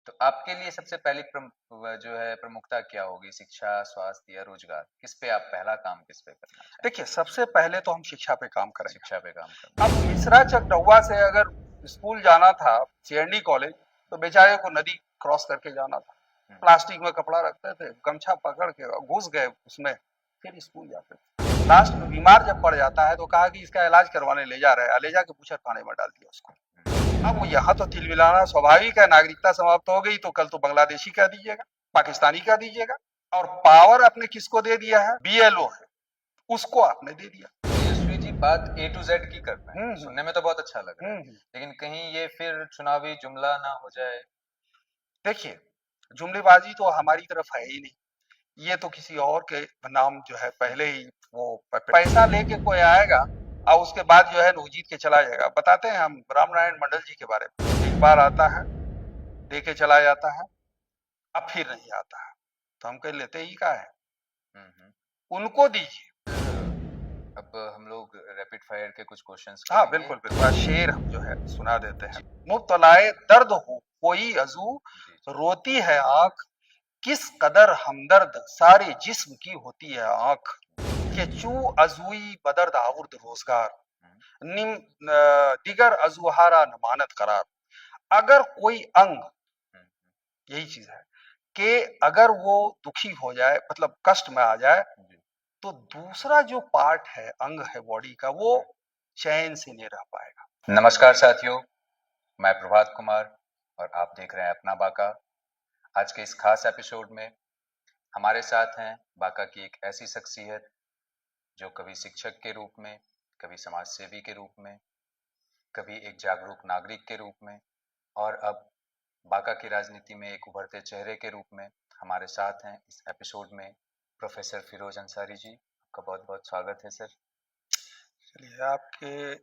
तो आपके लिए सबसे पहली जो है प्रमुखता क्या होगी? शिक्षा, स्वास्थ्य या रोजगार? किस पे आप पहला काम किस पे करना चाहेंगे? देखिए, सबसे पहले तो हम शिक्षा पे काम करेंगे। शिक्षा पे काम करना। अब मिश्रा चकडउवा से अगर स्कूल जाना था, सीएनडी कॉलेज, तो बेचारे को नदी क्रॉस करके जाना था। प्लास्टिक में कपड़ा रखते थे, गमछा पकड़ के घुस गए उसमें, फिर स्कूल जाते थे। लास्ट में बीमार जब पड़ जाता है तो कहा कि इसका इलाज करवाने ले जा रहे हैं, ले जाके बूचड़ खाने में डाल दिया उसको। अब वो यहाँ तो तिलमिलाना स्वाभाविक है, नागरिकता समाप्त हो गई तो कल तो बांग्लादेशी कह दीजिएगा, पाकिस्तानी कह दीजिएगा। और पावर आपने किसको दे दिया है? बीएलओ है, उसको आपने दे दिया। यशस्वी जी बात ए टू जेड की कर रहे हैं, सुनने में तो बहुत अच्छा लग रहा है, लेकिन कहीं ये फिर चुनावी जुमला ना हो जाए? देखिए, जुमलेबाजी तो हमारी तरफ है ही नहीं, ये तो किसी और के नाम जो है पहले ही वो पैसा लेके कोई आएगा और उसके बाद जो है वो जीत के चला जाएगा। बताते हैं हम राम नारायण मंडल जी के बारे में, एक बार आता है, दे के चला जाता है, अब फिर नहीं आता है, तो हम कह लेते ही का है, उनको दीजिए। अब हम लोग रैपिड फायर के कुछ क्वेश्चंस हाँ करेंगे। बिल्कुल बिल्कुल, शेर हम जो है सुना देते हैं। मुब्तलाए दर्द हो कोई अजू, रोती है आंख, किस कदर हमदर्द सारे जिस्म की होती है आंख, के चू अजुई बदर्द आवुर्द रोजगार, निम दिगर अजुहारा नमानत करार। अगर कोई अंग, यही चीज है कि अगर वो दुखी हो जाए, मतलब कष्ट में आ जाए, तो दूसरा जो पार्ट है, अंग है बॉडी का, वो चैन से नहीं रह पाएगा। नमस्कार साथियों, मैं प्रभात कुमार और आप देख रहे हैं अपना बाका। आज के इस खास एपिसोड में हमारे साथ हैं बाका की एक ऐसी शख्सियत जो कभी शिक्षक के रूप में, कभी समाज सेवी के रूप में, कभी एक जागरूक नागरिक के रूप में और अब बाका की राजनीति में एक उभरते चेहरे के रूप में हमारे साथ हैं इस एपिसोड में प्रोफेसर फिरोज अंसारी जी। आपका बहुत बहुत स्वागत है सर। चलिए, आपके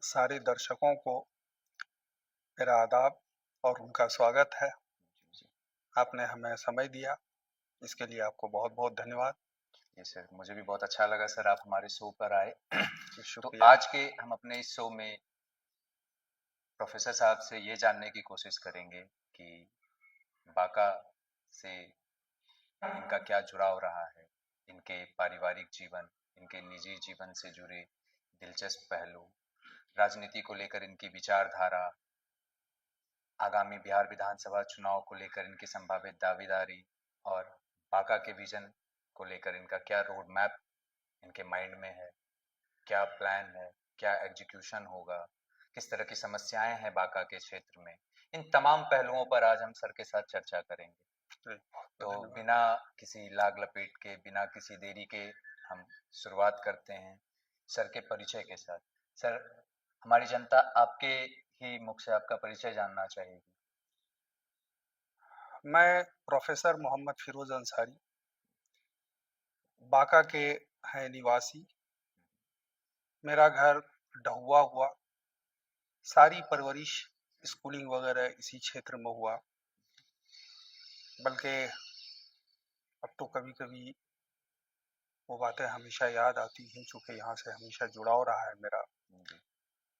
सारे दर्शकों को मेरा आदाब और उनका स्वागत है। आपने हमें समय दिया, इसके लिए आपको बहुत बहुत धन्यवाद। जी सर, मुझे भी बहुत अच्छा लगा सर आप हमारे शो पर आए। तो आज के हम अपने इस शो में प्रोफेसर साहब से ये जानने की कोशिश करेंगे कि बाका से इनका क्या जुड़ाव रहा है, इनके पारिवारिक जीवन, इनके निजी जीवन से जुड़े दिलचस्प पहलू, राजनीति को लेकर इनकी विचारधारा, आगामी बिहार विधानसभा चुनाव को लेकर इनकी संभावित दावेदारी और बाका के विजन को लेकर इनका क्या रोड मैप इनके माइंड में है, क्या प्लान है, क्या एग्जीक्यूशन होगा, किस तरह की समस्याएं हैं बाका के क्षेत्र में। इन तमाम पहलुओं पर आज हम सर के साथ चर्चा करेंगे। तो बिना किसी लाग लपेट के, बिना किसी देरी के हम शुरुआत करते हैं सर के परिचय के साथ। सर, हमारी जनता आपके ही मुख से आपका परिचय जानना चाहेगी। मैं प्रोफेसर मोहम्मद फिरोज अंसारी, बाका के हैं निवासी। मेरा घर ढहुआ हुआ, सारी परवरिश स्कूलिंग वगैरह इसी क्षेत्र में हुआ। बल्कि अब तो कभी कभी वो बातें हमेशा याद आती हैं, चूंकि यहाँ से हमेशा जुड़ाव रहा है मेरा,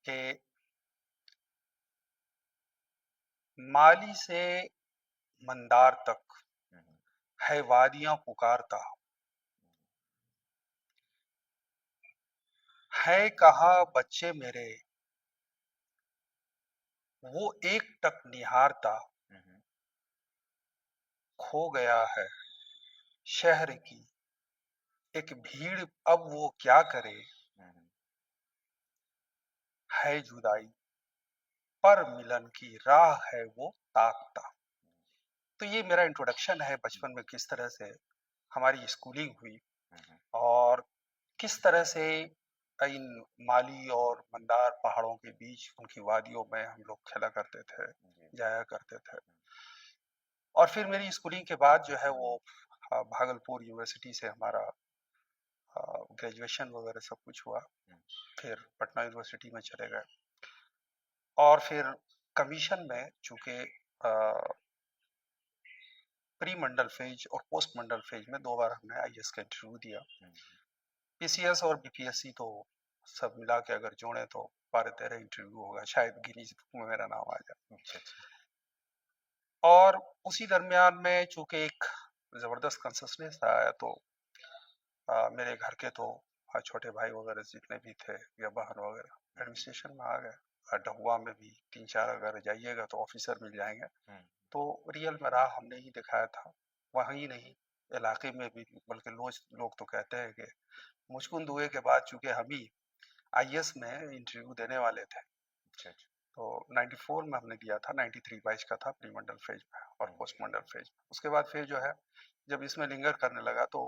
कि माली से मंदार तक है वादियां पुकारता, है कहा बच्चे मेरे वो एक टक निहारता, खो गया है शहर की एक भीड़ अब वो क्या करे, है जुदाई पर मिलन की राह है वो ताकता। तो ये मेरा इंट्रोडक्शन है, बचपन में किस तरह से हमारी स्कूलिंग हुई और किस तरह से इन माली और मंदार पहाड़ों के बीच उनकी वादियों में हम लोग खेला करते थे, जाया करते थे। और फिर मेरी स्कूलिंग के बाद जो है वो भागलपुर यूनिवर्सिटी से हमारा ग्रेजुएशन वगैरह सब कुछ हुआ। फिर पटना यूनिवर्सिटी में चले गए और फिर कमीशन में, चूंकि प्री मंडल फेज और पोस्ट मंडल फेज में 2 बार हमने आईएएस का इंटरव्यू दिया। पीसीएस और बीपीएससी तो सब मिला के अगर जोड़े तो 12-13 इंटरव्यू होगा, शायद गिनीज बुक में मेरा नाम आ जाए। और उसी दरमियान में चूंकि एक जबरदस्त कंसिस्टेंस आया तो मेरे घर के तो छोटे भाई वगैरह जितने भी थे या बहन वगैरह एडमिनिस्ट्रेशन में आ गए। डहुआ में भी 3-4 अगर जाइएगा तो ऑफिसर मिल जाएंगे। तो रियल में राह हमने ही दिखाया था, वहीं नहीं इलाके में भी, बल्कि लोग तो कहते हैं कि मुचकुंद हुए के बाद चूंकि हम ही आईएएस में इंटरव्यू देने वाले थे। अच्छा अच्छा। तो 94 में हमने दिया था, 93 बैच का था प्री मंडल फेज में और पोस्ट मंडल फेज में। उसके बाद फिर जो है जब इसमें लिंगर करने लगा तो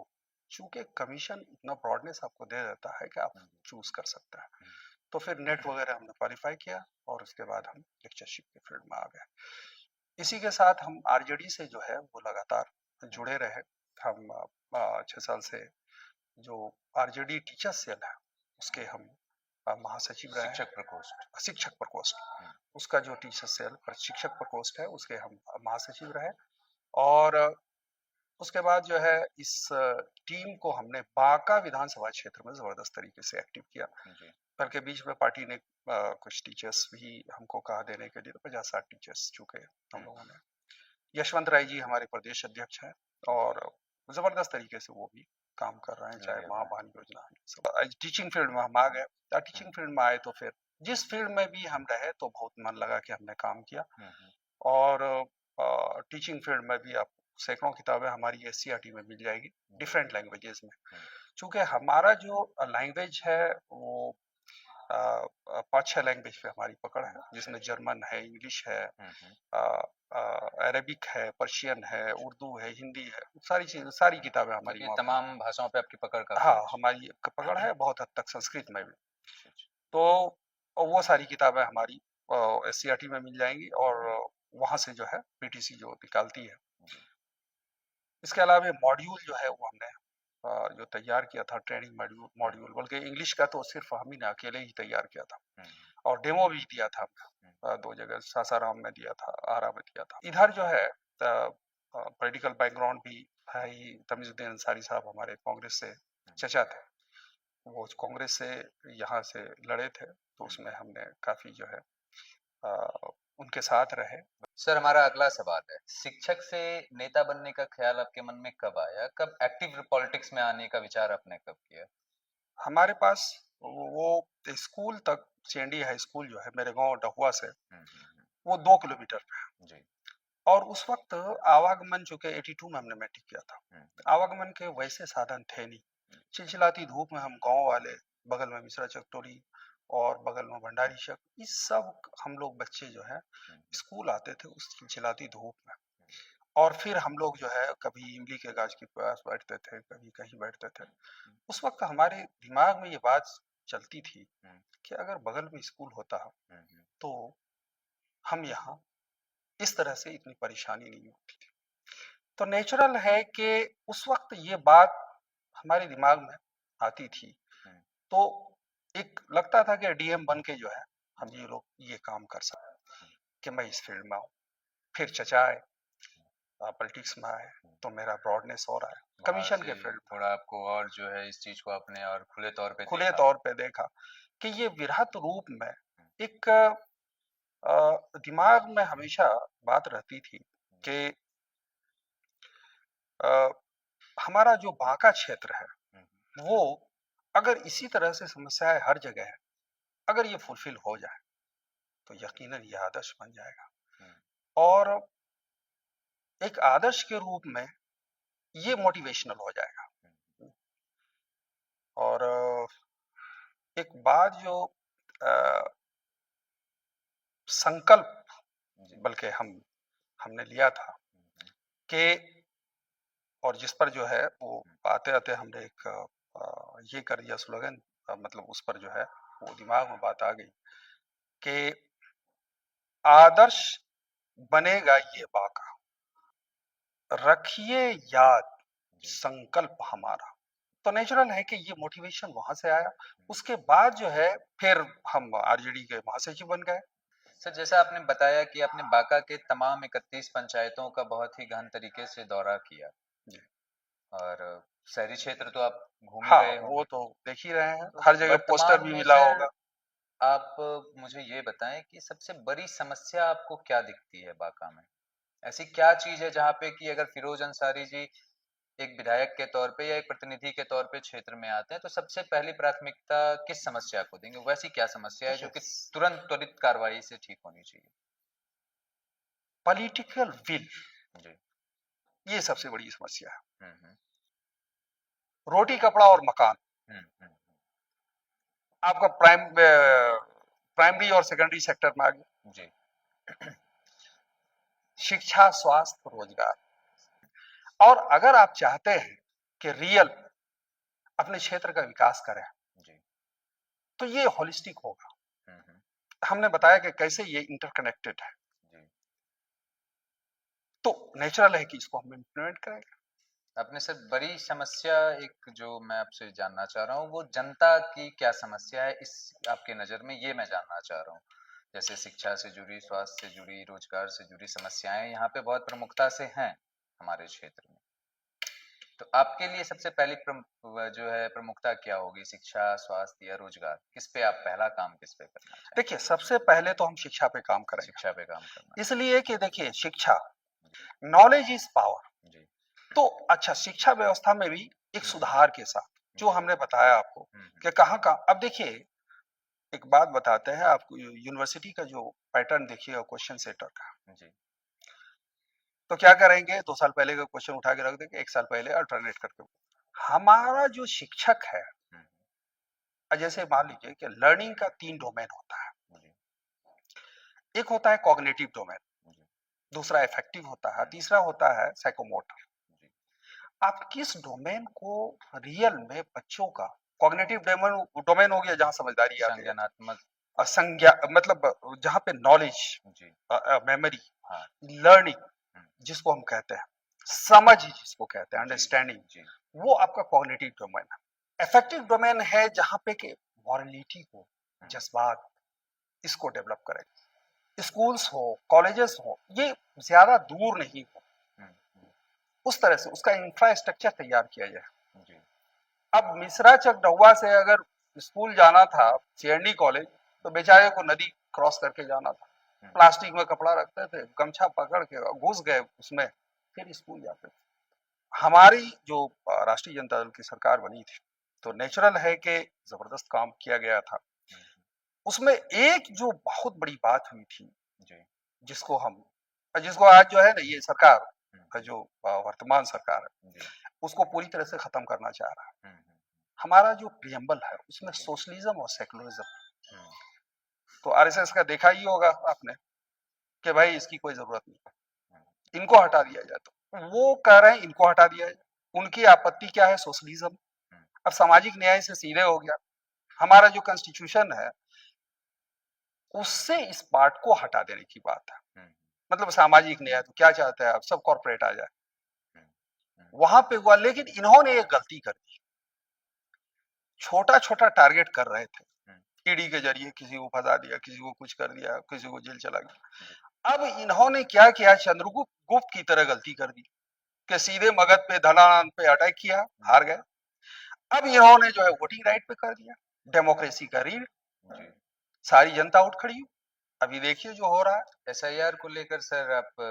चूंकि कमीशन इतना ब्रॉडनेस आपको दे देता है कि आप चूज कर सकते हैं। तो फिर नेट वगैरह हमने क्वालिफाई किया और उसके बाद हम लेक्चरशिप के फील्ड में आ गए। इसी के साथ हम आरजेडी से जो है वो लगातार जुड़े रहे। हम 6 साल से जो आरजेडी टीचर सेल है उसके हम महासचिव रहे। शिक्षक प्रकोष्ठ उसका जो टीचर सेल शिक्षक प्रकोष्ठ है उसके हम महासचिव रहे। और उसके बाद जो है इस टीम को हमने बांका विधानसभा क्षेत्र में जबरदस्त तरीके से एक्टिव किया। पर के बीच में पार्टी ने कुछ टीचर्स भी हमको कहा देने के लिए, तो 50-60 टीचर्स चुके हम लोगों ने। यशवंत राय जी हमारे प्रदेश अध्यक्ष हैं और जबरदस्त तरीके से वो भी काम कर रहे हैं, चाहे महाबान योजना। टीचिंग फील्ड में हम आ गए। टीचिंग फील्ड में आए तो फिर जिस फील्ड में भी हम रहे तो बहुत मन लगा कि हमने काम किया। और टीचिंग फील्ड में भी आप सैकड़ों किताबें हमारी एससीईआरटी में मिल जाएगी डिफरेंट लैंग्वेजेस में। चूंकि हमारा जो लैंग्वेज है वो 5-6 लैंग्वेज पे हमारी पकड़ है, जिसमें जर्मन है, इंग्लिश है, अरबिक है, पर्शियन है, उर्दू है, हिंदी है, सारी किताबें हमारी तमाम भाषाओं पे आपकी पकड़ का। हाँ, हमारी पकड़ है, बहुत हद तक संस्कृत में भी। तो वो सारी किताबें हमारी एससीईआरटी में मिल जाएंगी और वहां से जो है पीटीसी जो निकालती है। इसके अलावा मॉड्यूल जो है वो हमने जो तैयार किया था, ट्रेनिंग मॉड्यूल बल्कि इंग्लिश का तो सिर्फ हम ही ने अकेले ही तैयार किया था और डेमो भी दिया था। 2 जगह सासाराम में दिया था, आरा में दिया था। इधर जो है पॉलिटिकल बैकग्राउंड भी है ही। तमीजुद्दीन अंसारी साहब हमारे कांग्रेस से चचा थे, वो कांग्रेस से यहाँ से लड़े थे, तो उसमें हमने काफी जो है उनके साथ रहे। सर हमारा अगला सवाल है, शिक्षक से नेता बनने का ख्याल आपके मन में कब आया? कब एक्टिव पॉलिटिक्स में आने का विचार आपने कब किया? हमारे पास वो स्कूल तक, चेंडी हाई स्कूल जो है मेरे गांव डहुआ से, वो 2 किलोमीटर पे है। और उस वक्त आवागमन चूंकि 82 में हमने मैट्रिक किया था, आवागमन के वैसे साधन थे नहीं। चिलचिलाती धूप में हम गांव वाले, बगल में मिश्रा चकटोरी और बगल में भंडारी शक, इस सब हम लोग बच्चे जो है स्कूल आते थे उस चिलचिलाती धूप में। और फिर हम लोग जो है कभी इमली के गाछ के पास बैठते थे, कभी कहीं बैठते थे। उस वक्त हमारे दिमाग में ये बात चलती थी कि अगर बगल में स्कूल होता तो हम यहाँ इस तरह से इतनी परेशानी नहीं होती थी। तो नेचुरल है कि उस वक्त ये बात हमारे दिमाग में आती थी। तो एक लगता था कि डीएम बन के जो है हम ये लोग ये काम कर सकते कि मैं इस फील्ड में आऊँ। फिर चचा आए, पॉलिटिक्स में आए, तो मेरा ब्रॉडनेस और आया कमीशन के फील्ड। थोड़ा आपको और जो है इस चीज को आपने और खुले तौर पे देखा कि ये विराट रूप में एक दिमाग में हमेशा बात रहती थी कि हमारा जो बांका क्षेत्र है वो अगर इसी तरह से समस्याएं हर जगह है, अगर ये फुलफिल हो जाए तो यकीनन ये आदर्श बन जाएगा। और एक आदर्श के रूप में ये मोटिवेशनल हो जाएगा। और एक बात जो संकल्प बल्कि हमने लिया था कि, और जिस पर जो है वो आते आते हमने एक ये कर दिया स्लोगन, मतलब उस पर जो है वो दिमाग में बात आ गई कि आदर्श बनेगा ये बांका, रखिए याद संकल्प हमारा। तो नेचुरल है कि ये मोटिवेशन वहां से आया। उसके बाद जो है फिर हम आरजेडी के महासचिव बन गए। सर जैसा आपने बताया कि आपने बांका के तमाम 31 पंचायतों का बहुत ही गहन तरीके से दौरा किया जी, और शहरी क्षेत्र तो आप घूम ही रहे हो, वो तो देख ही रहे हैं, हर जगह पोस्टर भी मिला होगा। आप मुझे ये बताएं कि सबसे बड़ी समस्या आपको क्या दिखती है बांका में? ऐसी क्या चीज है जहाँ पे कि अगर फिरोज अंसारी जी एक विधायक के तौर पे या एक प्रतिनिधि के तौर पे क्षेत्र में आते हैं तो सबसे पहली प्राथमिकता किस समस्या को देंगे? वैसी क्या समस्या है जो कि तुरंत त्वरित कार्रवाई से ठीक होनी चाहिए? पॉलिटिकल विल, जी। ये सबसे बड़ी समस्या है। हम्म। रोटी कपड़ा और मकान, हम्म। आपका प्राइमरी और सेकेंडरी सेक्टर में आ गया। जी। शिक्षा, स्वास्थ्य, रोजगार। और अगर आप चाहते हैं कि रियल अपने क्षेत्र का विकास करें जी। तो ये होलिस्टिक होगा। हम्म। हमने बताया कि कैसे ये इंटरकनेक्टेड है, जी। तो नेचुरल है कि इसको हम इम्प्लीमेंट करेंगे। आपने सर बड़ी समस्या एक जो मैं आपसे जानना चाह रहा हूँ वो जनता की क्या समस्या है इस आपके नज़र में, ये मैं जानना चाह रहा हूँ। जैसे शिक्षा से जुड़ी, स्वास्थ्य से जुड़ी, रोजगार से जुड़ी समस्याएं यहाँ पे बहुत प्रमुखता से हैं हमारे क्षेत्र में। तो आपके लिए सबसे पहली जो है प्रमुखता क्या होगी? शिक्षा, स्वास्थ्य या रोजगार? किस पे आप पहला काम किस पे करना चाहेंगे? देखिए, सबसे पहले तो हम शिक्षा पे काम करेंगे, शिक्षा पे काम करना। इसलिए कि देखिए शिक्षा, नॉलेज इज पावर। जी। तो अच्छा, शिक्षा व्यवस्था में भी एक सुधार के साथ जो हमने बताया आपको कि कहाँ कहाँ, अब देखिए एक बात बताते हैं आपको, यूनिवर्सिटी का जो पैटर्न देखिएगा क्वेश्चन सेटर का, जी। तो क्या करेंगे, 2 साल पहले का क्वेश्चन उठा के रख देंगे, 1 साल पहले अल्टरनेट करके। हमारा जो शिक्षक है, जैसे मान लीजिए कि लर्निंग का 3 डोमेन होता है। एक होता है कॉग्निटिव डोमेन, दूसरा इफेक्टिव होता है, तीसरा होता है साइकोमोटर। आप किस डोमेन को रियल में बच्चों का, कॉग्निटिव डोमेन हो गया जहां समझदारी आती है, संज्ञानात्मक, संज्ञा मतलब जहां पे नॉलेज, जी, मेमोरी, हाँ, लर्निंग जिसको हम कहते हैं, समझ जिसको कहते हैं, जी, अंडरस्टैंडिंग, जी, वो आपका कॉग्निटिव डोमेन है। इफेक्टिव डोमेन है जहां पे के मॉरलिटी को, जज्बात, इसको डेवलप करें। स्कूल्स हो, कॉलेजेस हो, ये ज्यादा दूर नहीं हो, उस तरह से उसका इंफ्रास्ट्रक्चर तैयार किया जाए। जी, अब मिश्रा चकडउआ से अगर स्कूल जाना था, सीएनडी कॉलेज, तो बेचारे को नदी क्रॉस करके जाना था, प्लास्टिक में कपड़ा रखते थे, गमछा पकड़ के घुस गए उसमें, फिर स्कूल जाते थे। हमारी जो राष्ट्रीय जनता दल की सरकार बनी थी, तो नेचुरल है कि जबरदस्त काम किया गया था। उसमें एक जो बहुत बड़ी बात हुई थी, जिसको हम, जिसको आज जो है ना ये सरकार का जो वर्तमान सरकार है, उसको पूरी तरह से खत्म करना चाह रहा है। हमारा जो प्रियम्बल है उसमें सोशलिज्म और सेकुलरिज्म, तो आरएसएस का देखा ही होगा आपने कि भाई इसकी कोई जरूरत नहीं, इनको हटा दिया जाए, तो वो कह रहे हैं इनको हटा दिया जाए। उनकी आपत्ति क्या है? सोशलिज्म। अब सामाजिक न्याय से सीधे हो गया, हमारा जो कॉन्स्टिट्यूशन है उससे इस पार्ट को हटा देने की बात है। मतलब सामाजिक न्याय तो क्या चाहते हैं आप, सब कॉर्पोरेट आ जाए, वहां पे हुआ। लेकिन इन्होंने एक गलती कर दी, छोटा छोटा टारगेट कर रहे थे, ईडी के जरिए किसी को फंसा दिया, किसी को कुछ कर दिया, किसी को जेल चला गया। अब इन्होंने क्या किया, चंद्रगुप्त गुप्त की तरह गलती कर दी कि सीधे मगध पे, धनान पे अटैक किया, हार गए। अब इन्होंने जो है वोटिंग राइट पे कर दिया, डेमोक्रेसी का रीढ़, सारी जनता उठ खड़ी। अभी देखिए जो हो रहा है। एसआईआर को लेकर सर आप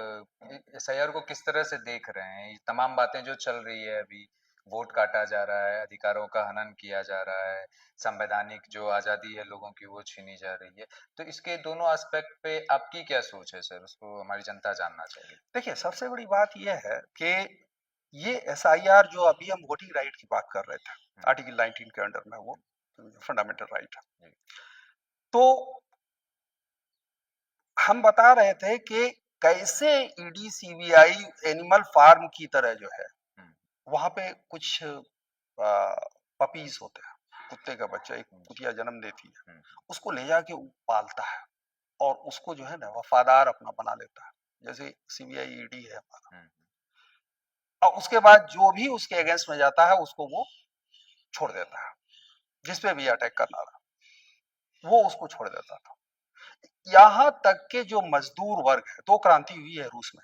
एसआईआर को किस तरह से देख रहे हैं? ये तमाम बातें जो चल रही है अभी, वोट काटा जा रहा है, अधिकारों का हनन किया जा रहा है, संवैधानिक जो आजादी है लोगों की वो छीनी जा रही है, तो इसके दोनों एस्पेक्ट पे आपकी क्या सोच है सर? उसको हमारी जनता जानना चाहिए। देखिए सबसे बड़ी बात यह है कि ये एसआईआर जो अभी हम वोटिंग राइट की बात कर रहे थे, आर्टिकल 19 के अंडर में, वो फंडामेंटल राइट है, तो हम बता रहे थे कि कैसे ईडी सीबीआई एनिमल फार्म की तरह जो है, वहां पे कुछ पपीज होते हैं, कुत्ते का बच्चा, एक कुतिया जन्म देती है, उसको ले जाके पालता है और उसको जो है ना वफादार अपना बना लेता है, जैसे सीबीआई ईडी है हमारा। और उसके बाद जो भी उसके अगेंस्ट में जाता है उसको वो छोड़ देता है, जिसपे भी अटैक करना रहा वो उसको छोड़ देता था। यहां तक के जो मजदूर वर्ग है, 2 क्रांति हुई है रूस में,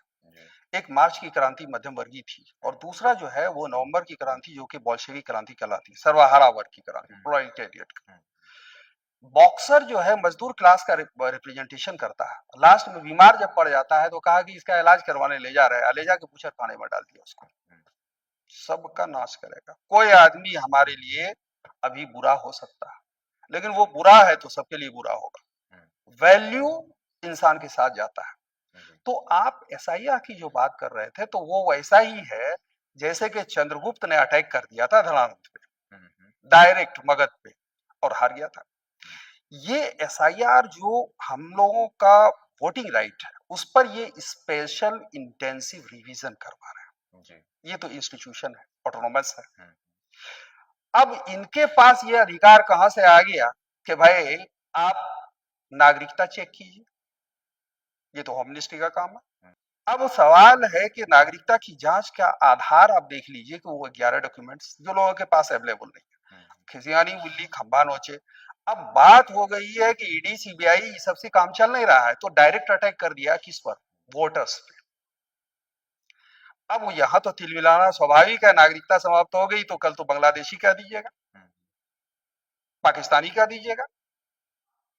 एक मार्च की क्रांति मध्यम वर्गीय थी, और दूसरा जो है वो नवंबर की क्रांति जो कि बोल्शेविक क्रांति कहलाती है, सर्वहारा वर्ग की क्रांति, प्रोलेटेरिएट। बॉक्सर जो है मजदूर क्लास का रिप्रेजेंटेशन करता है, लास्ट में बीमार जब पड़ जाता है तो कहा कि इसका इलाज करवाने ले जा रहे हैं, ले जाके बूचर खाने में डाल दिया उसको। सबका नाश करेगा। कोई आदमी हमारे लिए अभी बुरा हो सकता है, लेकिन वो बुरा है तो सबके लिए बुरा होगा। वैल्यू इंसान के साथ जाता है। तो आप एसआईआर की जो बात कर रहे थे तो वो वैसा ही है जैसे कि चंद्रगुप्त ने अटैक कर दिया था धनानंद पे, डायरेक्ट मगध पे, और हार गया था। ये एसआईआर जो हम लोगों का वोटिंग राइट है उस पर ये स्पेशल इंटेंसिव रिवीजन करवा रहे हैं जी। ये तो इंस्टीट्यूशन है, ऑटोनोमस है। अब इनके पास ये अधिकार कहां से आ गया कि भाई आप नागरिकता चेक कीजिए, ये तो होम मिनिस्ट्री का काम है। अब सवाल है कि नागरिकता की जांच का आधार आप देख लीजिए कि वो 11 डॉक्यूमेंट्स जो लोगों के पास अवेलेबल नहीं है, खिसियानी उल्ली खंबा नोचे। अब बात हो गई है कि ईडी सीबीआई सबसे काम चल नहीं रहा है तो डायरेक्ट अटैक कर दिया किस पर, वोटर्स पे। अब यहां तो तिलमिलाना स्वाभाविक है, नागरिकता समाप्त हो गई तो कल तो बांग्लादेशी कह दीजिएगा, पाकिस्तानी कह दीजिएगा,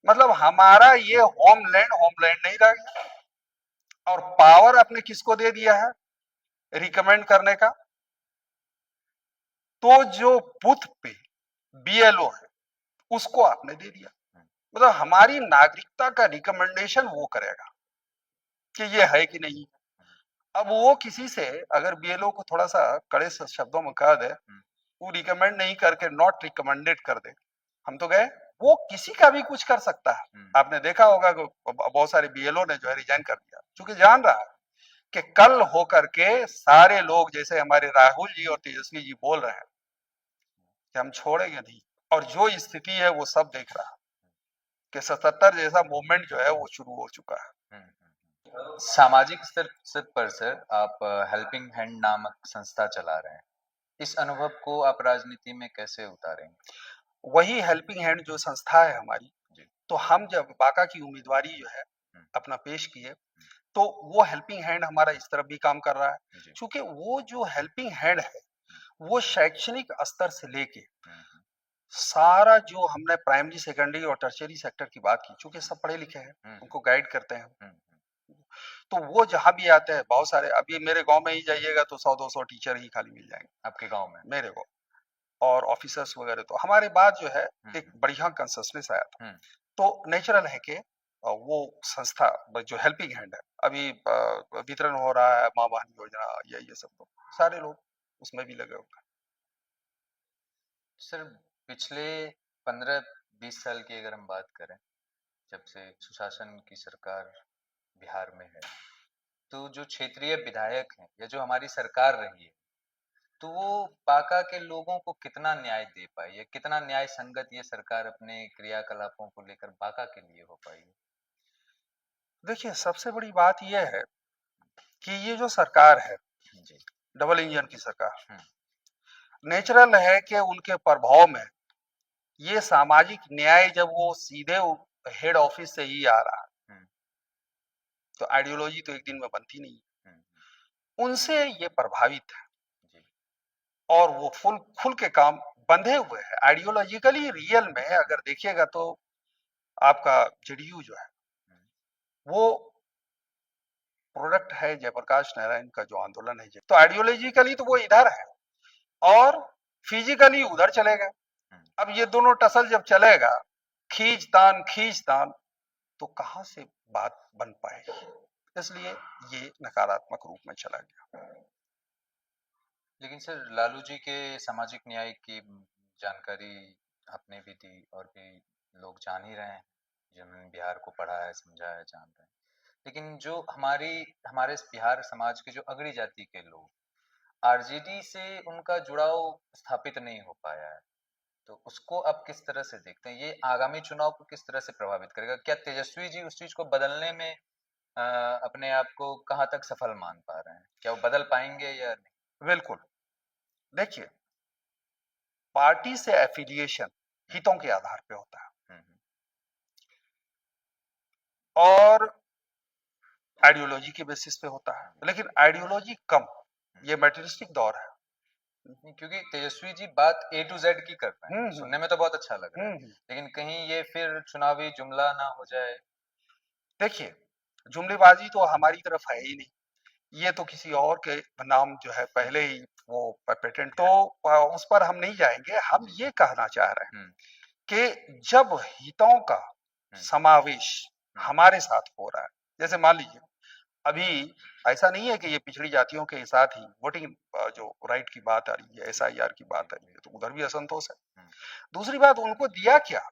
मतलब हमारा ये होमलैंड नहीं रह गया। और पावर आपने किसको दे दिया है रिकमेंड करने का, तो जो बूथ पे बीएलओ है उसको आपने दे दिया। मतलब हमारी नागरिकता का रिकमेंडेशन वो करेगा कि ये है कि नहीं। अब वो किसी से अगर बीएलओ को थोड़ा सा कड़े शब्दों में कह दे, वो रिकमेंड नहीं करके नॉट रिकमेंडेड कर दे, हम तो गए। वो किसी का भी कुछ कर सकता है। आपने देखा होगा कि बहुत सारे बीएलओ ने जो है रिजाइन कर दिया, क्योंकि जान रहा है कि कल होकर के सारे लोग जैसे हमारे राहुल जी और तेजस्वी जी बोल रहे हैं कि हम छोड़ेंगे नहीं, और जो स्थिति है वो सब देख रहा है कि 77 जैसा मूवमेंट जो है वो शुरू हो चुका है। सामाजिक स्तर पर सर आप हेल्पिंग हैंड नामक संस्था चला रहे हैं, इस अनुभव को आप राजनीति में कैसे उतारेंगे? वही हेल्पिंग हैंड जो संस्था है हमारी, तो हम जब बाका की उम्मीदवारी जो है अपना पेश किए तो वो हेल्पिंग हैंड हमारा इस तरफ भी काम कर रहा है, क्योंकि वो जो हेल्पिंग हैंड है वो शैक्षणिक स्तर से लेके सारा जो हमने प्राइमरी सेकेंडरी और टर्शियरी सेक्टर की बात की, चूंकि सब पढ़े लिखे हैं उनको गाइड करते हैं, तो वो जहां भी आते हैं बहुत सारे, अभी मेरे गांव में ही जाइएगा तो 100-200 टीचर ही खाली मिल जाएंगे आपके गांव में, मेरे को, और ऑफिसर्स वगैरह। तो हमारे बाद जो है एक बढ़िया कंसेंसस आया था, तो नेचुरल है कि वो संस्था जो हेल्पिंग हैंड है अभी वितरण हो रहा है, मां बहन योजना, ये सब, तो सारे लोग उसमें भी लगे हुए हैं। सर पिछले 15-20 साल की अगर हम बात करें, जब से सुशासन की सरकार बिहार में है, तो जो क्षेत्रीय विधायक हैं या जो हमारी सरकार रही है, तो वो बाका के लोगों को कितना न्याय दे पाई है, कितना न्याय संगत ये सरकार अपने क्रियाकलापों को लेकर बाका के लिए हो पाई है? देखिए सबसे बड़ी बात यह है कि ये जो सरकार है जी, डबल इंजन की सरकार, नेचुरल है कि उनके प्रभाव में ये सामाजिक न्याय जब वो सीधे हेड ऑफिस से ही आ रहा है, तो आइडियोलॉजी तो एक दिन में बनती नहीं, उनसे ये प्रभावित है और वो खुल के काम बंधे हुए हैं आइडियोलॉजिकली। रियल में अगर देखिएगा तो आपका जेडीयू जो है वो प्रोडक्ट है जयप्रकाश नारायण का जो आंदोलन है, तो आइडियोलॉजिकली तो वो इधर है और फिजिकली उधर चलेगा। अब ये दोनों टसल जब चलेगा खींच तान तो कहां से बात बन पाएगी, इसलिए ये नकारात्मक रूप में चला गया। लेकिन सर लालू जी के सामाजिक न्याय की जानकारी आपने भी दी और भी लोग जान ही रहे हैं, जिन्होंने बिहार को पढ़ा है, समझा है, जान रहे हैं। लेकिन जो हमारे बिहार समाज के जो अगड़ी जाति के लोग, आरजेडी से उनका जुड़ाव स्थापित नहीं हो पाया है, तो उसको आप किस तरह से देखते हैं? ये आगामी चुनाव को किस तरह से प्रभावित करेगा? क्या तेजस्वी जी उस चीज को बदलने में अपने आप को कहाँ तक सफल मान पा रहे हैं? क्या वो बदल पाएंगे या नहीं? बिल्कुल, देखिए पार्टी से एफिलिएशन हितों के आधार पे होता है और आइडियोलॉजी के बेसिस पे होता है, लेकिन आइडियोलॉजी कम, ये मैटेरियलिस्टिक दौर है, नहीं, क्योंकि तेजस्वी जी बात ए टू जेड की कर रहे हैं, हम्म सुनने में तो बहुत अच्छा लग रहा है, हम्म। लेकिन कहीं ये फिर चुनावी जुमला ना हो जाए। देखिए, जुमलेबाजी तो हमारी तरफ है ही नहीं, ये तो किसी और के नाम जो है पहले ही वो पेटेंट, तो उस पर हम नहीं जाएंगे। हम जी। ये कहना चाह रहे हैं हम्म कि जब हितों का हम्म समावेश हम्म हमारे साथ हो रहा है, जैसे हम्म मान लीजिए अभी ऐसा नहीं है कि ये पिछड़ी जातियों के साथ ही वोटिंग जो राइट की बात आ रही है, एसआईआर की जी बात आ रही है, तो उधर भी असंतोष है। हम्म दूसरी बात, उनको दिया क्या?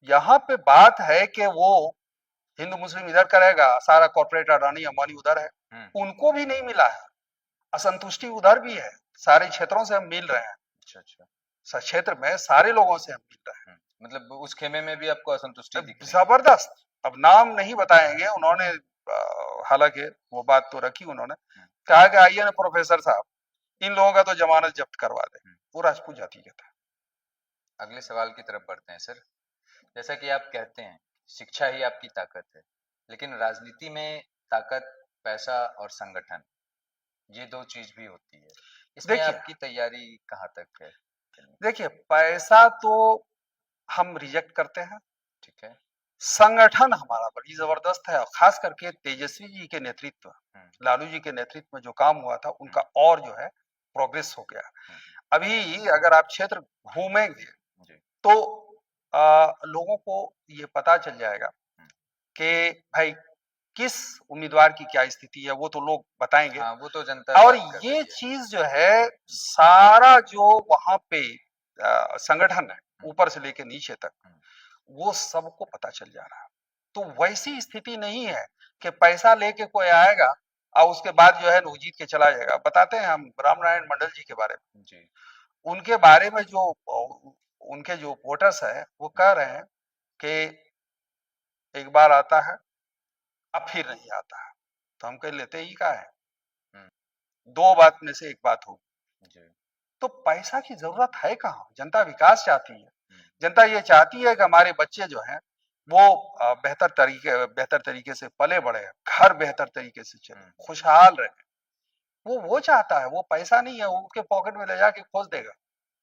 यहाँ पे बात है कि वो हिंदू मुस्लिम इधर करेगा, सारा कॉर्पोरेट अडानी अंबानी उधर है, हम्म, उनको भी नहीं मिला है, असंतुष्टि उधर भी है। सारे क्षेत्रों से हम मिल रहे हैं, अच्छा अच्छा। क्षेत्र में सारे लोगों से हम मिल रहे मतलब उस खेमे में भी आपको असंतुष्टि दिख हैं, रही है। जबरदस्त। अब नाम नहीं बताएंगे उन्होंने, हालांकि वो बात तो रखी उन्होंने, हम्म कहा कि आइए ना प्रोफेसर साहब, इन लोगों का तो जमानत जब्त करवा दे। हम्म। वो राजपूत जाति का था। अगले सवाल की तरफ बढ़ते हैं सर। जैसा कि आप कहते हैं, शिक्षा ही आपकी ताकत है, लेकिन राजनीति में ताकत, पैसा और संगठन, ये दो चीज भी होती है। इसमें देखिए आपकी तैयारी कहाँ तक है? देखिए, पैसा तो हम रिजेक्ट करते हैं, ठीक है। संगठन हमारा बड़ी जबरदस्त है, और खास करके तेजस्वी जी के नेतृत्व, हम्म लालू जी के नेतृत्व में जो काम हुआ था हम्म उनका और जो है प्रोग्रेस हो गया। हम्म, अभी अगर आप क्षेत्र घूमेंगे जी तो लोगों को ये पता चल जाएगा हम्म, कि भाई किस उम्मीदवार की क्या स्थिति है, वो तो लोग बताएंगे। हाँ वो तो जनता और बात कर ये रही है। चीज जो है सारा जो वहां पे संगठन है, हम्म ऊपर से लेके नीचे तक, हम्म वो सबको पता चल जा रहा है। तो वैसी स्थिति नहीं है कि पैसा लेके कोई आएगा और उसके बाद जो है वो जीत के चला जाएगा। बताते हैं हम राम नारायण मंडल जी के बारे में, जी उनके बारे में जो उनके जो वोटर्स है वो हम्म कह रहे हैं कि एक बार आता है, अब फिर नहीं आता है। तो हम कह लेते ही का है, हम्म, दो बात में से एक बात होगी। जी तो पैसा की जरूरत है कहाँ? जनता विकास चाहती है, हम्म जनता ये चाहती है कि हमारे बच्चे जो हैं वो बेहतर तरीके से पले बढ़े, घर बेहतर तरीके से चले, हम्म। खुशहाल रहे। वो चाहता है, वो पैसा नहीं है, वो उसके पॉकेट में ले जाके खोस देगा।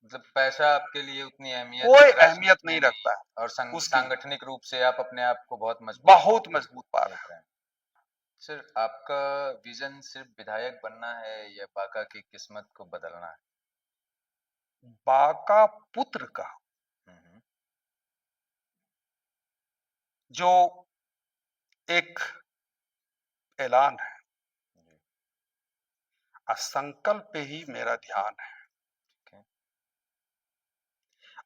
मतलब पैसा आपके लिए उतनी अहमियत कोई अहमियत राजनीति में नहीं नहीं, रखता है और उसकी, सांगठनिक रूप से आप अपने आप को बहुत मजबूत बहुत मजबूत पा रहा देख रहे हैं। सर, आपका विजन सिर्फ विधायक बनना है या बाका की किस्मत को बदलना है? है। बाका पुत्र का हम्म, जो एक ऐलान है, जी संकल्प पे ही मेरा ध्यान है, ठीक है।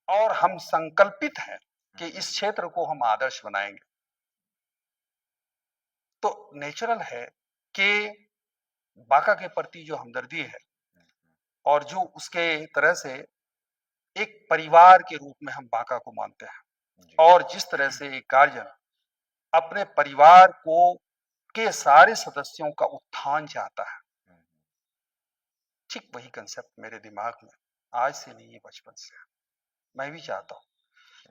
और हम संकल्पित हैं कि हम्म, इस क्षेत्र को हम आदर्श बनाएंगे। तो नेचुरल है कि बाका के प्रति जो हमदर्दी है, और जो उसके तरह से एक परिवार के रूप में हम बाका को मानते हैं, जी और जिस तरह से एक गार्जियन अपने परिवार को के सारे सदस्यों का उत्थान चाहता है, हम्म, ठीक वही कंसेप्ट मेरे दिमाग में आज से नहीं है, बचपन से मैं भी चाहता हूँ।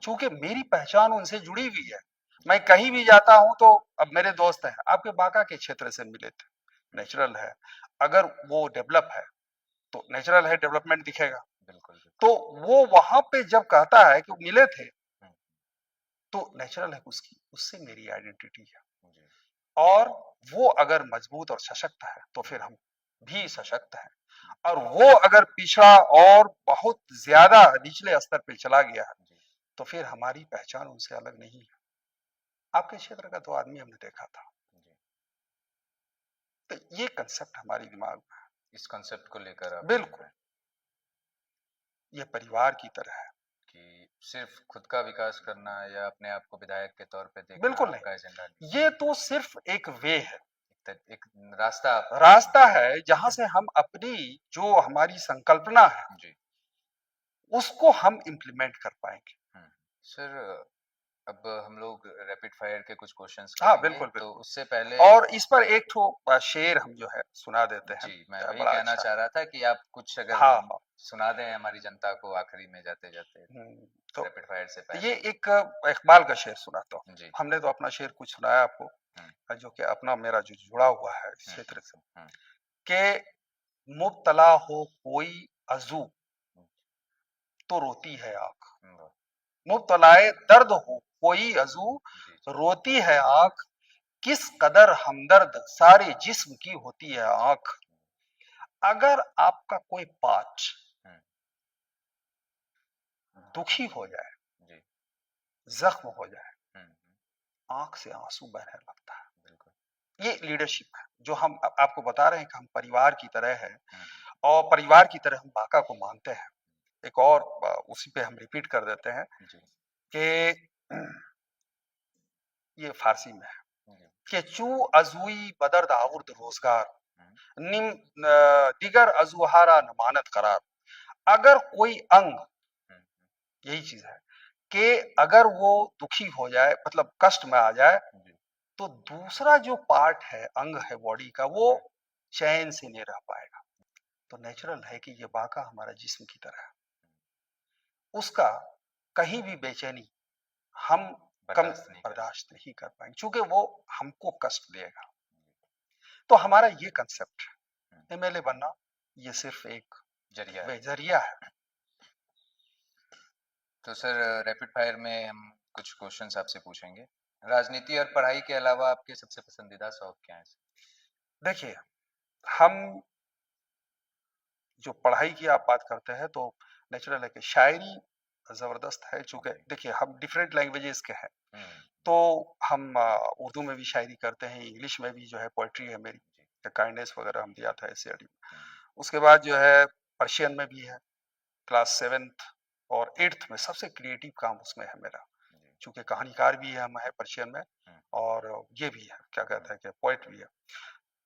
क्योंकि मेरी पहचान उनसे जुड़ी हुई है, मैं कहीं भी जाता हूं तो अब मेरे दोस्त हैं आपके बाका के क्षेत्र से मिले थे, नेचुरल है। अगर वो डेवलप है तो नेचुरल है डेवलपमेंट दिखेगा। बिल्कुल तो बिल्कुल। वो वहां पे जब कहता है कि वो मिले थे, हम्म, तो नेचुरल है उसकी उससे मेरी आइडेंटिटी है। जी और वो अगर मजबूत और सशक्त है तो हम्म, फिर हम भी सशक्त हैं, और वो अगर पिछड़ा और बहुत ज्यादा निचले स्तर पे चला गया है जी तो फिर हमारी पहचान उनसे अलग नहीं है। आपके क्षेत्र का तो आदमी हमने देखा था। जी। तो ये कंसेप्ट हमारे दिमाग में है। इस कॉन्सेप्ट को लेकर आप चल बिल्कुल, रहे हैं ये परिवार की तरह है। कि सिर्फ खुद का विकास करना या अपने आप को विधायक के तौर पे देखना बिल्कुल आपका एजेंडा नहीं, नहीं, ये तो सिर्फ एक वे है, एक रास्ता आप रास्ता है जहां से हम अपनी जो हमारी संकल्पना है जी उसको हम इम्प्लीमेंट कर पाएंगे। सर, अब हम लोग रैपिड फायर के कुछ क्वेश्चंस हाँ करेंगे, बिल्कुल तो बिल्कुल। उससे पहले और इस पर एक ठो शेर हम जो है सुना देते हैं, जी मैं वही बड़ा कहना अच्छा चाह है। रहा था कि आप कुछ अगर हाँ हाँ। सुना दें हमारी जनता को आखिरी में जाते जाते, तो रैपिड फायर से ये पहले। एक इकबाल का शेर सुनाता हूँ। जी हमने तो अपना शेर कुछ सुनाया आपको, हम्म जो कि अपना मेरा जो जुड़ा हुआ है इस हम्म क्षेत्र से, हम्म कि मुब्तला हो कोई अज़ू तो रोती है आंख, मुब्तलाए दर्द हो कोई अज़ू जी रोती है आंख, किस कदर हमदर्द सारे जिस्म की होती है आंख। अगर आपका कोई पार्ट दुखी हो जाए, जी जख्म हो जाए, हम्म, आंख से आंसू बहने लगता है। बिल्कुल ये लीडरशिप है जो हम आपको बता रहे हैं कि हम परिवार की तरह है हम्म, और परिवार की तरह हम बाका को मानते हैं। एक और उसी पे हम रिपीट कर देते हैं जी कि ये फारसी में है जी कि चू अजुई बदर्द आउर्द रोजगार हम्म, निम दिगर अजुहारा नमानत करार। अगर कोई अंग, हम्म, यही चीज है कि अगर वो दुखी हो जाए मतलब कष्ट में आ जाए जी तो दूसरा जो पार्ट है, अंग है बॉडी का, वो हम्म, चैन से नहीं रह पाएगा। तो नेचुरल है कि ये बाका हमारा जिस्म की तरह है, उसका कहीं भी बेचैनी हम कम बर्दाश्त नहीं कर बर्दाश्त नहीं कर पाएंगे क्योंकि वो हमको कष्ट देगा। तो हमारा ये कंसेप्ट हम्म, है, एमएलए बनना ये सिर्फ एक जरिया है। जरिया है। तो सर रैपिड फायर में हम कुछ क्वेश्चंस आपसे पूछेंगे। राजनीति और पढ़ाई के अलावा आपके सबसे पसंदीदा शौक क्या है? देखिए, हम जो पढ़ाई की आप बात करते हैं तो नेचुरल है कि शायरी जबरदस्त है, चूंकि जी देखिए हम डिफरेंट लैंग्वेजेस के हैं हम्म, तो हम उर्दू में भी शायरी करते हैं, इंग्लिश में भी जो है पोइट्री है मेरी, जी काइंडनेस वगैरह हम दिया था एसएडी में। हम्म, उसके बाद जो है पर्शियन में भी है, क्लास 7th और 8th में सबसे क्रिएटिव काम उसमें है मेरा, जी चूंकि कहानीकार भी है हम है पर्शियन में हम्म, और ये भी है क्या कहते हैं कि पोइट भी है।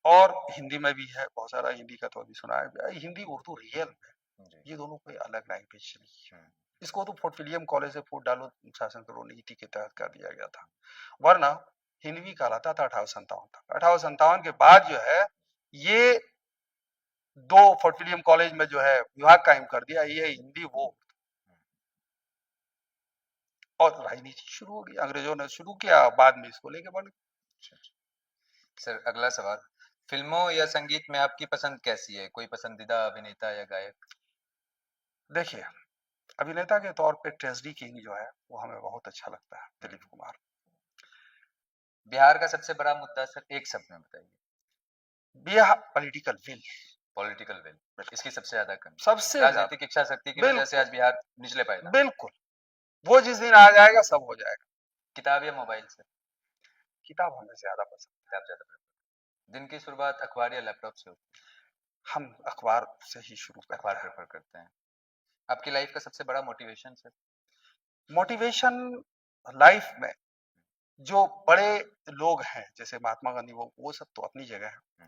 और हिंदी में भी है, बहुत सारा हिंदी का तो अभी सुना है, हिंदी उर्दू रियल में जी ये दोनों कोई अलग लैंग्वेज नहीं है। हम्म, इसको तो फोर्ट विलियम कॉलेज से फूट डालो शासन करो नीति के तहत कर दिया गया था, वरना हिंदी कहलाता था 1857 तक। 1857 के बाद जो है ये दो फोर्ट विलियम कॉलेज में जो है विभाग कायम कर दिया, ये हिंदी वो, और राजनीति शुरू हो गई, अंग्रेजों ने शुरू किया, बाद में इसको लेके बढ़ गए। अच्छा अच्छा। सर अगला सवाल, फिल्मों या संगीत में आपकी पसंद कैसी है? कोई पसंदीदा अभिनेता या गायक? देखिए, अभिनेता के तौर पे ट्रेजेडी किंग जो है वो हमें बहुत अच्छा लगता है, दिलीप कुमार। बिहार का सबसे बड़ा मुद्दा सर एक शब्द में बताइए। Bihar political will, political will, इसकी सबसे ज्यादा कमी। सबसे ज्यादा, राजनीतिक इच्छा शक्ति की वजह से बिल्कुल आज बिहार निचले पायदान। बिल्कुल, वो जिस दिन आ जाएगा सब हो जाएगा। किताब या मोबाइल से? किताब हमें ज्यादा पसंद किताब ज्यादा प्रेफर। दिन की शुरुआत अखबार या लैपटॉप से होती है? है, हम अखबार से ही शुरू अखबार करते हैं। प्रेफर करते हैं। आपकी लाइफ का सबसे बड़ा मोटिवेशन सर? मोटिवेशन लाइफ में जो बड़े लोग हैं जैसे महात्मा गांधी, वो सब तो अपनी जगह है।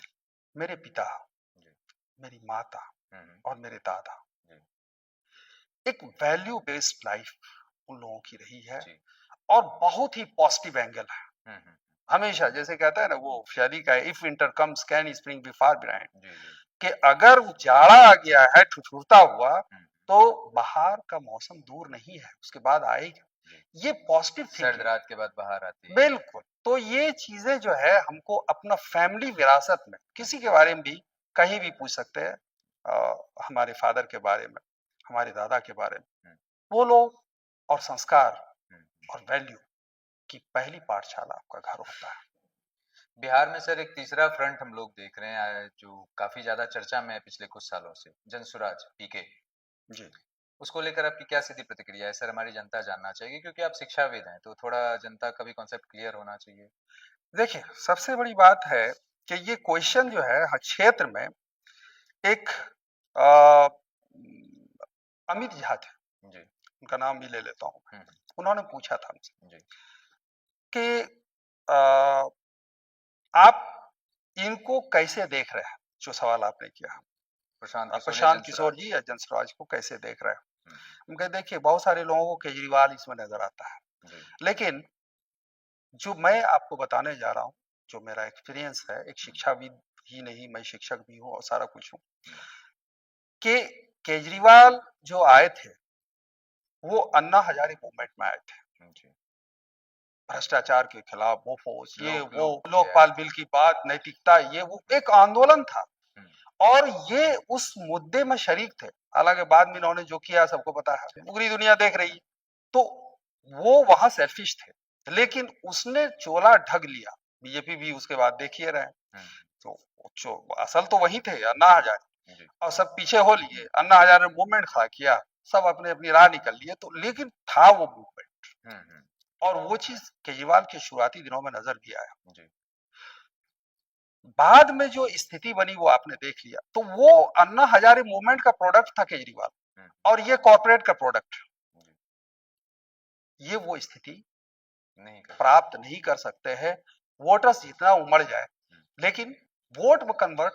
मेरे पिता, जी मेरी माता हम्म, और मेरे दादा, जी एक वैल्यू बेस्ड लाइफ उन लोगों की रही है जी और बहुत ही पॉजिटिव एंगल है। हम्म, हमेशा जैसे कहता है ना वो शायरी का, if winter comes can spring be far behind, जी जी कि अगर जाड़ा आ गया है ठुठुरता हुआ हम्म, तो बाहर का मौसम दूर नहीं है, उसके बाद आएगा। जी ये पॉजिटिव सर्द थिंकिंग, रात के बाद बाहर आती है। बिल्कुल। तो ये चीजें जो है हमको अपना फैमिली विरासत में किसी के बारे में भी कहीं भी पूछ सकते हैं, हमारे फादर के बारे में, हमारे दादा के बारे में, हम्म, वो लोग और संस्कार हम्म। और वैल्यू की पहली पाठशाला आपका घर होता है। बिहार में सर एक तीसरा फ्रंट हम लोग देख रहे हैं जो काफी ज्यादा चर्चा में है पिछले कुछ सालों से, जनसुराज पीके। जी, उसको लेकर आपकी क्या सीधी प्रतिक्रिया है सर? हमारी जनता जानना चाहिए क्योंकि आप शिक्षाविद हैं, तो थोड़ा जनता का भी कॉन्सेप्ट क्लियर होना चाहिए। देखिए सबसे बड़ी बात है कि ये क्वेश्चन जो है हर क्षेत्र में एक अ, अमित झा थे, जी उनका नाम भी ले लेता हूँ, हम्म, उन्होंने पूछा था हमसे जी कि अ, आप इनको कैसे देख रहे हैं, जो सवाल आपने किया, प्रशांत किशोर या प्रशांत किशोर जनसुराज? जी या जनसराज को कैसे देख रहे हैं। हम्म, हम कहे देखिए बहुत सारे लोगों को केजरीवाल इसमें नजर आता है, जी लेकिन जो मैं आपको बताने जा रहा हूँ, जो मेरा एक्सपीरियंस है, एक शिक्षाविद ही नहीं, मैं शिक्षक भी हूँ और सारा कुछ हूँ, कि केजरीवाल जो आए थे वो अन्ना हजारे मूवमेंट में आए थे, जी भ्रष्टाचार के खिलाफ, वो फौज, ये लोक वो लोक लोकपाल बिल की बात, नैतिकता, ये वो एक आंदोलन था। हम्म, और ये उस मुद्दे में शरीक थे। हालांकि बाद में इन्होंने जो किया सबको पता है, पूरी दुनिया देख रही है। तो वो वहां सेल्फिश थे, लेकिन उसने चोला ढक लिया। बीजेपी भी उसके बाद देखिए रहे। तो असल तो वही थे अन्ना हजारे, और सब पीछे हो लिए। अन्ना हजारे ने मूवमेंट खड़ा किया, सब अपने अपनी राह निकल लिए। तो लेकिन था वो मूवमेंट, और वो चीज केजरीवाल के शुरुआती दिनों में नजर भी आया। बाद में जो स्थिति बनी वो आपने देख लिया। तो वो अन्ना हजारे मूवमेंट का प्रोडक्ट था केजरीवाल, और ये कॉर्पोरेट का प्रोडक्ट। ये वो स्थिति प्राप्त नहीं कर सकते हैं, वोटर्स जितना उमड़ जाए। लेकिन वोट में कन्वर्ट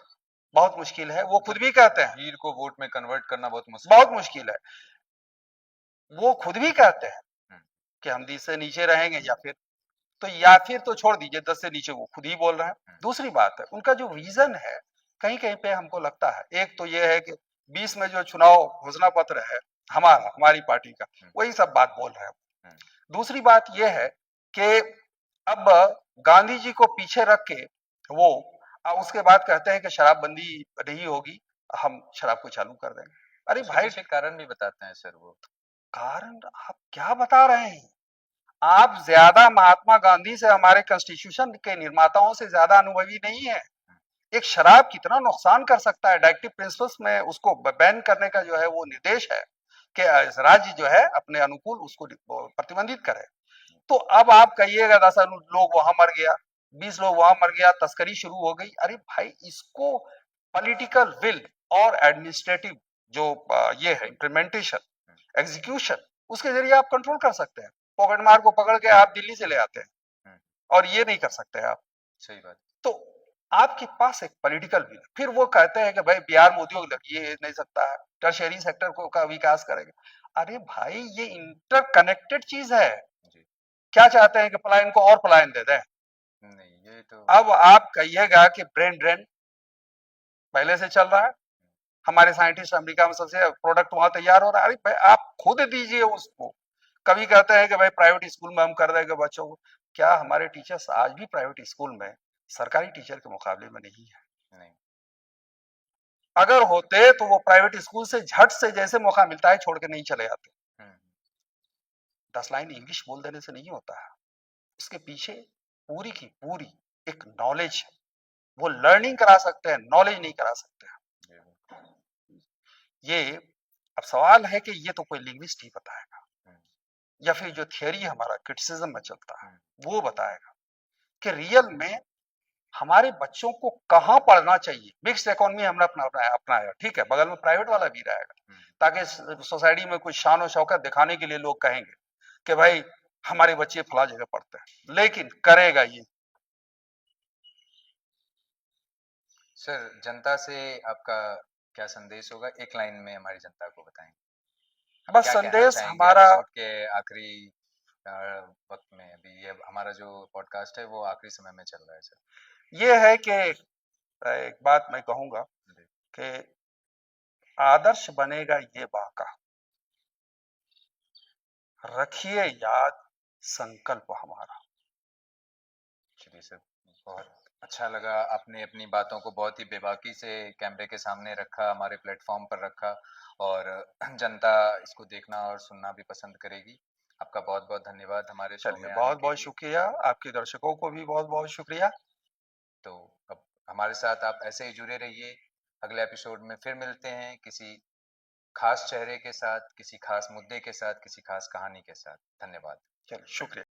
बहुत मुश्किल है, वो खुद भी कहते हैं। भीड़ को वोट में कन्वर्ट करना बहुत मुश्किल है। वो खुद भी कहते हैं कि हम 10 से नीचे रहेंगे, या फिर तो छोड़ दीजिए 10 से नीचे, वो खुद ही बोल रहे हैं। दूसरी बात है उनका जो विजन है, कहीं कहीं पे हमको लगता है, एक तो ये है कि 20 में जो चुनाव घोषणा पत्र है हमारी पार्टी का, वही सब बात बोल रहे हैं। दूसरी बात ये है कि अब गांधी जी को पीछे रख के वो उसके बाद कहते हैं कि शराबबंदी नहीं होगी, हम शराब को चालू कर देंगे। अरे भाई, कारण भी बताते हैं सर। वो कारण आप क्या बता रहे हैं? आप ज्यादा महात्मा गांधी से, हमारे कॉन्स्टिट्यूशन के निर्माताओं से ज्यादा अनुभवी नहीं है। एक शराब कितना नुकसान कर सकता है, डायरेक्टिव प्रिंसिपल्स में उसको बैन करने का जो है वो निर्देश है कि राज्य जो है अपने अनुकूल उसको प्रतिबंधित करे। तो अब आप कहिएगा 10 लोग वहां मर गया, 20 लोग वहां मर गया, तस्करी शुरू हो गई। अरे भाई, इसको पॉलिटिकल विल और एडमिनिस्ट्रेटिव जो ये है इम्प्लीमेंटेशन, एग्जीक्यूशन, उसके जरिए आप कंट्रोल कर सकते हैं। पॉकेटमार को पकड़ के आप दिल्ली से ले आते हैं, और ये नहीं कर सकते आप। सही बात। तो आपके पास एक पॉलिटिकल विल, फिर वो कहते हैं कि भाई बिहार में उद्योग लगिए नहीं सकता है, टर्शियरी सेक्टर को का विकास करेगा। अरे भाई, ये इंटरकनेक्टेड चीज है। क्या चाहते हैं कि पलायन को और पलायन दे दें? नहीं, ये तो अब आप कहिएगा कि ब्रेन ड्रेन पहले से चल रहा है, हमारे साइंटिस्ट अमेरिका में सबसे प्रोडक्ट वहां तैयार हो रहा है। अरे भाई, आप खुद दीजिए उसको। कभी कहते हैं कि भाई प्राइवेट स्कूल में हम कर देंगे बच्चों को। क्या हमारे टीचर्स आज भी प्राइवेट स्कूल में सरकारी टीचर के मुकाबले में नहीं है? नहीं। अगर होते तो वो प्राइवेट स्कूल से झट से जैसे मौका मिलता है छोड़ के नहीं चले आते। 10 लाइन इंग्लिश बोल देने से नहीं होता है, उसके पीछे पूरी की पूरी एक नॉलेज है। वो लर्निंग करा सकते हैं, नॉलेज नहीं करा सकते हैं। ये अब सवाल है कि ये तो कोई लिंग्विस्ट ही बताएगा, या फिर जो थियरी हमारा क्रिटिसिज्म में चलता है वो बताएगा कि रियल में हमारे बच्चों को कहाँ पढ़ना चाहिए। मिक्स्ड इकोनॉमी हमने अपनाया, ठीक है, बगल में प्राइवेट वाला भी रहेगा, ताकि सोसाइटी में कुछ शान और शौकत दिखाने के लिए लोग कहेंगे कि भाई हमारे बच्चे फला जगह पढ़ते हैं, लेकिन करेगा ये। सर, जनता से आपका क्या संदेश होगा? एक लाइन में हमारी जनता को बताएं। बस संदेश हमारा के आखिरी वक्त में, अभी ये हमारा जो पॉडकास्ट है वो आखिरी समय में चल रहा है सर, ये है कि एक बात मैं कहूंगा कि आदर्श बनेगा ये बाका, रखिए याद संकल्प हमारा। चलिए सर, बहुत अच्छा लगा। आपने अपनी बातों को बहुत ही बेबाकी से कैमरे के सामने रखा, हमारे प्लेटफॉर्म पर रखा, और जनता इसको देखना और सुनना भी पसंद करेगी। आपका बहुत बहुत धन्यवाद हमारे शो में। बहुत बहुत शुक्रिया, आपके दर्शकों को भी बहुत बहुत शुक्रिया। तो अब हमारे साथ आप ऐसे ही जुड़े रहिए। अगले एपिसोड में फिर मिलते हैं किसी खास चेहरे के साथ, किसी खास मुद्दे के साथ, किसी खास कहानी के साथ। धन्यवाद। चलिए, शुक्रिया।